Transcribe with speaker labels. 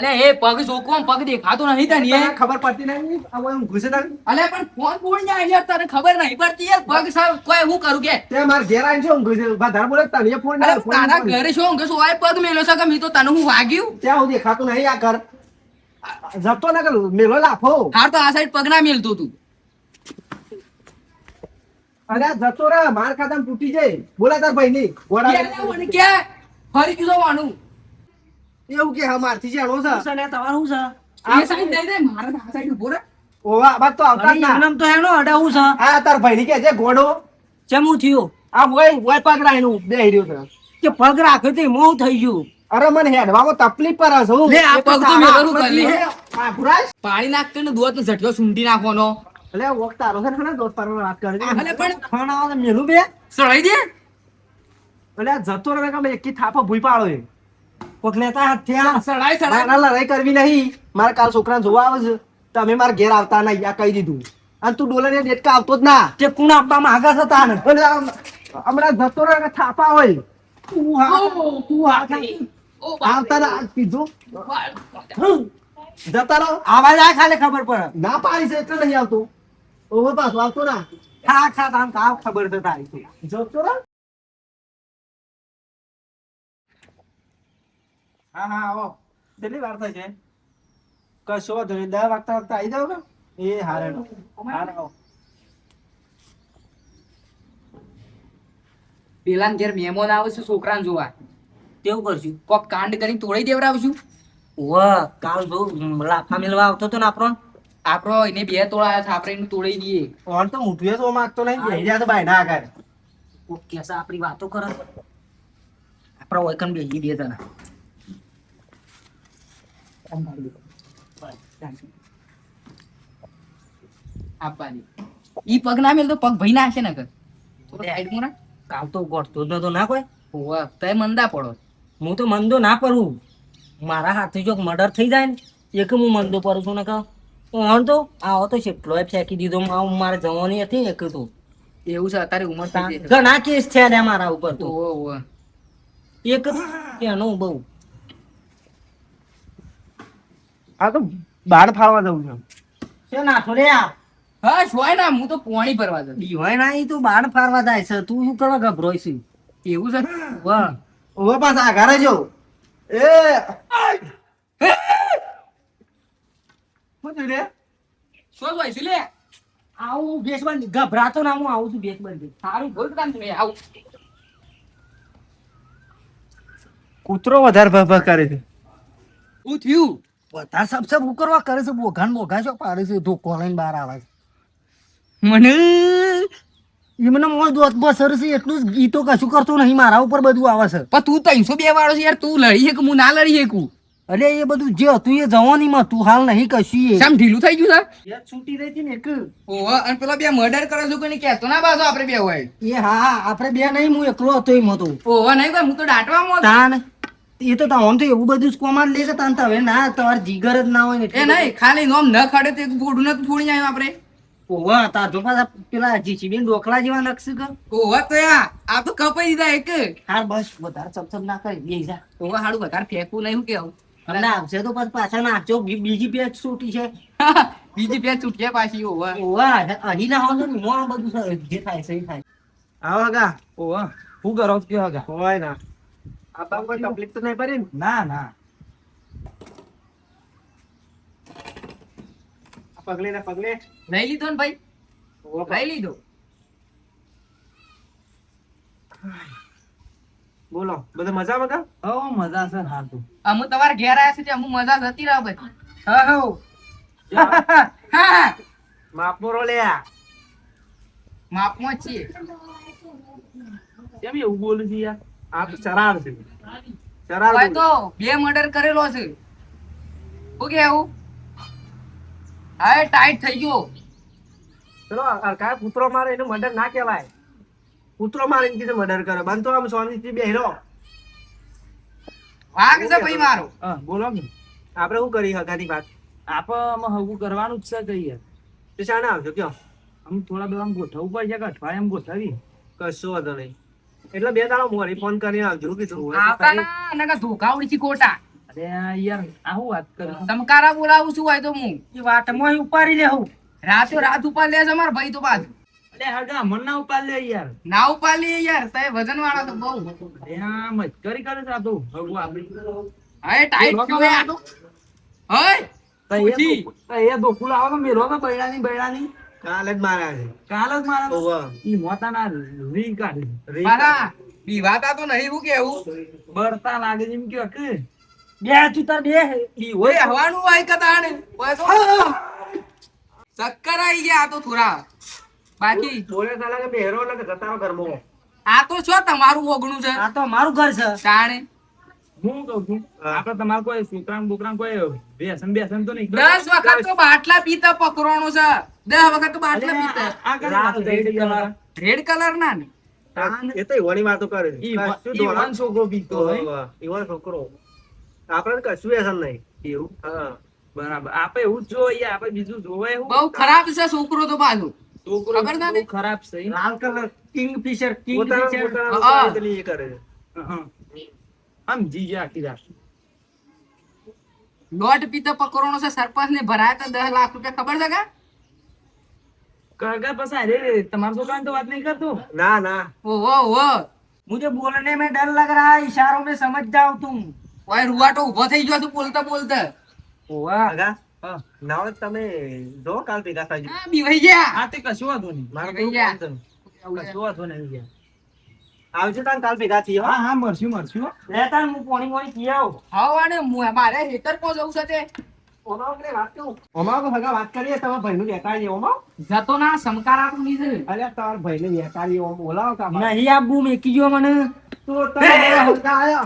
Speaker 1: અલે એ પગ સોકવો પગ દેખાતો નહીં તને
Speaker 2: તને ખબર પડતી નહીં આ હું ઘુસે તને
Speaker 1: અલે પણ ફોન બોલ જાય યાર તને ખબર નહીં પડતી યાર પગ સાવ કોઈ હું કરું કે
Speaker 2: તે માર ઘેર આવીને શું ઘુસે વધારે બોલે તને ફોન
Speaker 1: અરે તારા ઘરે શું કે સોય પગ મેલો છે કે મી તો તને હું વાગ્યું
Speaker 2: ત્યાં હું દેખાતું નહીં આ કર જતો ના કર મેલો લાફો
Speaker 1: હાર તો આ સાઈડ પગ ના મેલતો તું
Speaker 2: અરે જતો રે માર ખાતામાં તૂટી જાય બોલા તાર ભાઈ ની
Speaker 1: મને કે ફરી કીધો વાનું
Speaker 2: એવું કે હા મારથી જાણો છે
Speaker 3: શું છે ને તમારું શું
Speaker 1: આ સાઈડ દે દે મારે આ સાઈડ ઉભો રે
Speaker 2: ઓવા બાદ તો આવતા જ
Speaker 3: છે
Speaker 2: ના
Speaker 3: એમનેમ તો એનો અડાવું છે
Speaker 2: આ તાર ભાઈ ની કે છે ઘોડો
Speaker 3: ચેમું થયું
Speaker 2: આ ઓય પગ રાયનું બેહી રહ્યો છે
Speaker 3: કે પગ રાખ્યો તો મોં થઈ ગયું
Speaker 2: અરે મને હેડવામાં તકલીફ પર છે હું
Speaker 1: લે આ પગ તો મેળવું કરી લે
Speaker 2: આ ભુરાજ
Speaker 1: પાણી નાખતો ને દોત ને ઝટકો સૂંટી નાખવાનો
Speaker 2: અલે વોક તારો છે ને દોસ્ત તારો વાત કરે છે
Speaker 1: અલે પણ
Speaker 3: ખાણ આવે તો મેલું બે
Speaker 1: સળાઈ દે
Speaker 2: અલે આ જતો રે કે એકી થાપો ભૂઈ પાડો એ
Speaker 3: કોક લેતા હાથ થયા
Speaker 1: સળાઈ
Speaker 2: ના
Speaker 1: સળાઈ
Speaker 2: ના લડાઈ કરવી નહીં મારે કાલ છોકરાને જોવા આવે છે તમે મારા ઘેર આવતા નહીં આ કહી દીધું અને તું ડોલે ને ડેટકા આવતો જ ના
Speaker 3: તે કુણ આપવા માંગે છે તાને
Speaker 2: અલે હમણાં જતો રે કે થાપા હોય તું આવતા ના કીધું જતા રહો
Speaker 3: આવાજ આ ખાલી ખબર પડે
Speaker 2: ના પાડી છે એટલે નહીં આવતો ઓવર પાછો આવતો ના
Speaker 3: ખા ખા તાન કાવ ખબર છે તારી તો.
Speaker 2: જતો રે હા હા આવો કેટલી વાર થાય છે કશો વાંધો નહીં 10 વાગતા વાગતા આવી જાવ ને એ હારે હારે આવો
Speaker 1: પેલા ઘેર મહેમાન આવે છે છોકરાને જોવા
Speaker 3: કેવું કરશું
Speaker 1: કોક કાંડ કરીને તોડી દેવડાવશું
Speaker 3: વાહ કાલ જો લાફા મેલવા આવતો તો ને આપણો
Speaker 1: આપણો એને 2 તોળા છે આપણે એને તોડી દઈએ
Speaker 2: ઓન તો મુઠીએ તો માંગતો નહીં બેહી જા તો બાયડા આગળ
Speaker 3: કોક કેસા આપણી વાતો કરે આપણો વૈકન બેહી દે તને
Speaker 1: આપવાની ઈ પગ ના મેલ તો પગ ભઈ ના હશે ને કર થોડો સાઈડ માં
Speaker 3: કાલ તો ગોઠતો જ નતો ના કોઈ
Speaker 1: હોવા તે મંદા પડો
Speaker 3: હું તો મંદો ના પડું મારા હાથે જો મર્ડર થઈ જાય ને એક હું મંદો પડું છું ને કહું ઓન તો આવો તો કેટલો ફેંકી દીધો મારે જવાની હતી એક તો
Speaker 1: એવું છે અત્યારે ઉંમર થઈ ગઈ છે.
Speaker 3: ઘણા કેસ થયા ને મારા ઉપર તો
Speaker 1: ઓહો ઓહો
Speaker 3: એક એનું બહુ
Speaker 2: આ તો બાર ફાળવા જવું છે
Speaker 3: છે નાખો રે આ
Speaker 1: હા શોય ના હું તો પોણી ભરવા જતો
Speaker 3: દીવાય ના ઈ તો બાર ફારવા જાય છે તું શું કરવા ગભરોય છે
Speaker 1: એવું છે
Speaker 3: વાહ
Speaker 2: ઓવર પાસ આ ઘરે જો એ શું થયું રે
Speaker 1: શું જોઈ છે લે
Speaker 3: આવું બેસ બંધ ગભરાતો ના હું આવું છું બેસ બંધ
Speaker 1: સારું બોલ કામ તમે આવું
Speaker 2: કૂતરો વધારે ભભ કરે છે
Speaker 1: હું થયું
Speaker 3: બધા સબ સબ હું કરવા કરે છે બોઘાન બોઘા છો પાડે છે ધોકો લઈને બહાર આવે છે
Speaker 1: મને
Speaker 3: એમને મોજ દોત બસર છે એટલું જ ગીતો કશું કરતો નહીં મારા ઉપર બધું આવે છે
Speaker 1: પણ તું 302 વાળો છે યાર તું લડી શકું હું ના લડી શકું
Speaker 3: અરે એ બધું જે હતું એ જવાનીમાં તું હાલ નહીં કશું એ
Speaker 1: સામ ઢીલું થઈ ગયું છે
Speaker 3: છૂટી રહી હતી ને એક
Speaker 1: ઓહો અને પેલો બે મર્ડર કરે છે કોઈ કહેતો ના બાજુ આપણે બે હોય
Speaker 3: એ હા આપણે બે નહીં હું એકલો હતો એમ હતો
Speaker 1: ઓહો નહીં કોઈ હું તો દાટવામાં
Speaker 3: તાન એ તો આમ તો એવું બધું જ કોમાડ લે કે તાન તો હવે ના તમારે જીગર જ ના હોય ને
Speaker 1: એ નહીં ખાલી નોમ ન ખડે તે થોડું ને થોડી જાય આપણે
Speaker 3: ઓવા તાર જો પાછા પેલા જીસીબીન ડોકલા જેવા નકશે કર
Speaker 1: ઓહો તો યાર આ તો કપાઈ દીધા એક
Speaker 3: હાર બસ વધારે ચપચપ ના કરી બેસી જા
Speaker 1: ઓહો હાડું વધારે ફેંકવું નહીં હું કેવું
Speaker 3: તમને આવશે તો પછી પાછા નાખજો બીજી પેચ છૂટી છે
Speaker 1: બીજી બે છૂટ્યા પાછી ઓહો
Speaker 3: ઓવા અહીં ના હોય ને મોં બધું જે થાય સહી થાય
Speaker 2: આવો હગા
Speaker 1: ઓહો હું કરો કે હગા
Speaker 2: હોય ના આ કોઈ તકલીફ તો નહીં પડી ને
Speaker 3: ના ના
Speaker 2: પગલે ને પગલે
Speaker 1: લઈ લીધો ને ભાઈ લઈ લીધો
Speaker 2: બોલો બધું મજામાં કા
Speaker 3: હો મજા છે હાર તો
Speaker 1: અમુ તમારા ઘેર આયા છે તે અમુ મજા જતી રહે ભાઈ
Speaker 3: હા હો
Speaker 1: હા
Speaker 2: માપમોરો લે
Speaker 1: માપમાં જ છીએ
Speaker 2: કેમ એવું બોલું છે યાર આ તો ચરાર છે ચરાર
Speaker 1: ભાઈ તો 2 મર્ડર કરેલો છે શું કેવું હા ટાઈટ થઈ ગયો
Speaker 2: ચલો કાય કૂતરો મારે એનું મર્ડર ના કહેવાય કૂતરો મારે એમ કીધું મર્ડર કરે બંધ તો આમ સ્વામીજી બેહરો
Speaker 1: વાઘ છે ભાઈ મારો
Speaker 3: હા બોલો ને
Speaker 2: આપણે શું કરી હગાની વાત
Speaker 3: આપણે હગું કરવાનું જ છે કહીએ
Speaker 2: તો શાણે આવજો કયો
Speaker 3: આમ થોડા બધા આમ ગોઠવવું પડશે કે અઠવાડિયામાં ગોઠવી
Speaker 2: કશો વાંધો નહીં એટલે 2 દાડા મોરી ફોન કરીને આવજો કીધું
Speaker 1: આવતા ના નકા ધોકા ઉડી ખોટા
Speaker 2: અરે યાર આ હું વાત કરું
Speaker 1: સમકારા બોલાવું છું હોય તો હું
Speaker 3: એ વાટમાં ઉપાડી લેવું.
Speaker 1: રાતો રાત ઉપર લે છે મારા ભાઈ તો પાછું
Speaker 2: અરે હગા મન ના ઉપાડ લે યાર
Speaker 1: ના ઉપાલી યાર સાહેબ વજન વાળા તો બહુ
Speaker 2: અરે આ મસ્કરી કરે છે આ તો હગુ આપડી
Speaker 1: હવે ટાઈટ થયો યાર હય પૂછી.
Speaker 2: એ દોખું લાવો તો મેલો તો બૈરાની
Speaker 4: કાલે જ માર્યા છે
Speaker 2: કાલ જ મારા
Speaker 4: ઓવા.
Speaker 2: ઈ મોતાના રીંગ કાઢી
Speaker 1: મારા પીવાતા તો નહીં હું કેવું
Speaker 2: બળતા લાગે છે એમ કે
Speaker 3: બે તું તાર બે
Speaker 2: ઈ
Speaker 1: ઓય હવાનું વાય કતાણે ઓય તો ચક્કર આવી ગયા આ તો થોડા બાકી
Speaker 4: બોલે સાલા કે બેહરો એટલે કે ગતારો ઘરમાં.
Speaker 1: આ તો છો તમારું ઓગણું છે
Speaker 3: આ તો મારું ઘર છે.
Speaker 1: તાણે
Speaker 2: હું કહું છું આપડે તમારે કોઈ છોકરાને બોકરાને કોઈ વ્યસન તો નહીં
Speaker 1: 10 વખત તો બાટલા પીતા પકડવાનો છે 10 વખત તો બાટલા પીતા
Speaker 2: આ લાલ રેડ કલર
Speaker 1: રેડ કલર ના ને
Speaker 4: એ તો ઈવાની વાતો કરે છે.
Speaker 2: ઈ
Speaker 4: કશું દોડા-
Speaker 2: વન છોકરો પીતો હોય
Speaker 4: ઓવા. ઈવાનો છોકરો આપણે કશું વ્યસન નહીં.
Speaker 2: એવું
Speaker 4: હા
Speaker 2: બરાબર આપણે એવું જ જોઈએ આપણે બીજું જોવે એવું
Speaker 1: બહુ ખરાબ છે છોકરો તો પાછું
Speaker 2: છોકરો
Speaker 1: ખબર ના ને?
Speaker 2: બહુ ખરાબ છે
Speaker 4: લાલ કલર
Speaker 3: કિંગફિશર
Speaker 4: પોતાના
Speaker 1: હા.
Speaker 4: પોતાના પેલી એ કરે છે.
Speaker 2: હં. આમ જીજે આખી રાત
Speaker 1: લોટ પીતા પકડવાનો છે સરપંચ ને ભરાય તો 10 લાખ રૂપિયા ખબર છે
Speaker 2: કાકા પછી અરે તમારા છોકરાને તો વાત નહીં કરતો
Speaker 4: ના ના
Speaker 1: ઓહો ઓહો
Speaker 3: मुझे बोलने में डर लग रहा है, इशारों में समझ जाओ तुम.
Speaker 1: ઓય રૂવાટો ઊભો થઈ ગયો છું બોલતા બોલતા
Speaker 3: ઓવા
Speaker 4: આગા
Speaker 2: હા
Speaker 4: ના હોય તો તમે જો કાલ ભેગા થાય
Speaker 1: હા બીવાઈ ગયા
Speaker 2: આ તે કશું વાંધો નહીં
Speaker 4: મારે
Speaker 1: ભેગા ગયા.
Speaker 4: કશું
Speaker 2: કશું વાંધો નહીં યાર
Speaker 4: આવજો તાન કાલ ભેગા થઈએ હો.
Speaker 2: હા હા મળશું
Speaker 3: લેતા હું પોણી પી આવું.
Speaker 1: હા અને મારે હેતર પો જવું છે તે
Speaker 4: ઓમાવ કે વાત કરું ઓમાવ તો ભગા વાત કરીએ તમારા ભાઈનું વેકારી ઓમાવ
Speaker 1: જતો ના સમકારા તો લીધે
Speaker 4: અરે તમારા ભાઈને વેકારી ઓમ બોલાવો કા
Speaker 3: નહીં આબુ મેકી ગયો મને.
Speaker 4: તો તમે ભગા આયા